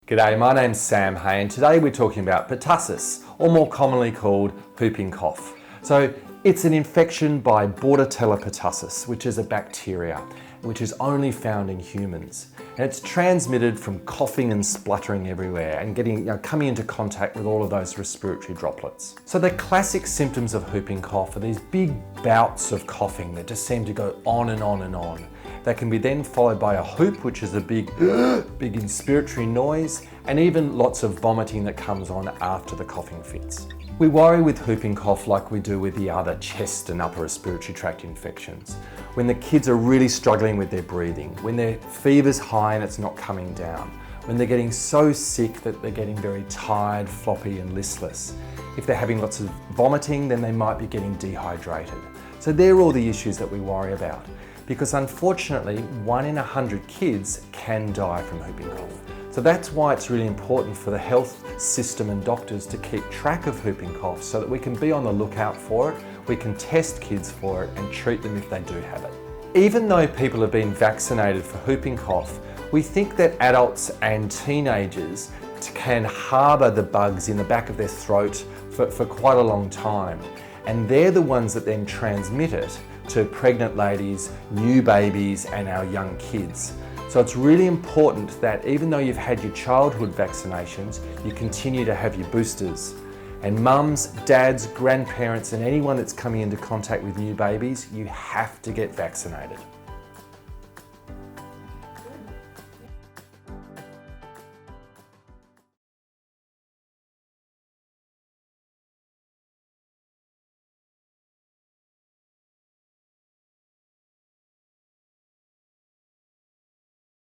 G'day, my name's Sam Hay and today we're talking about pertussis, or more commonly called whooping cough. So it's an infection by Bordetella pertussis, which is a bacteria which is only found in humans. And it's transmitted from coughing and spluttering everywhere and coming into contact with all of those respiratory droplets. So the classic symptoms of whooping cough are these big bouts of coughing that just seem to go on and on and on. That can be then followed by a whoop, which is a big inspiratory noise, and even lots of vomiting that comes on after the coughing fits. We worry with whooping cough like we do with the other chest and upper respiratory tract infections. When the kids are really struggling with their breathing, when their fever's high and it's not coming down, when they're getting so sick that they're getting very tired, floppy and listless. If they're having lots of vomiting, then they might be getting dehydrated. So they're all the issues that we worry about. Because unfortunately, 1 in 100 kids can die from whooping cough. So that's why it's really important for the health system and doctors to keep track of whooping cough so that we can be on the lookout for it, we can test kids for it and treat them if they do have it. Even though people have been vaccinated for whooping cough, we think that adults and teenagers can harbour the bugs in the back of their throat for quite a long time. And they're the ones that then transmit it to pregnant ladies, new babies and our young kids. So it's really important that even though you've had your childhood vaccinations, you continue to have your boosters. And mums, dads, grandparents and anyone that's coming into contact with new babies, you have to get vaccinated.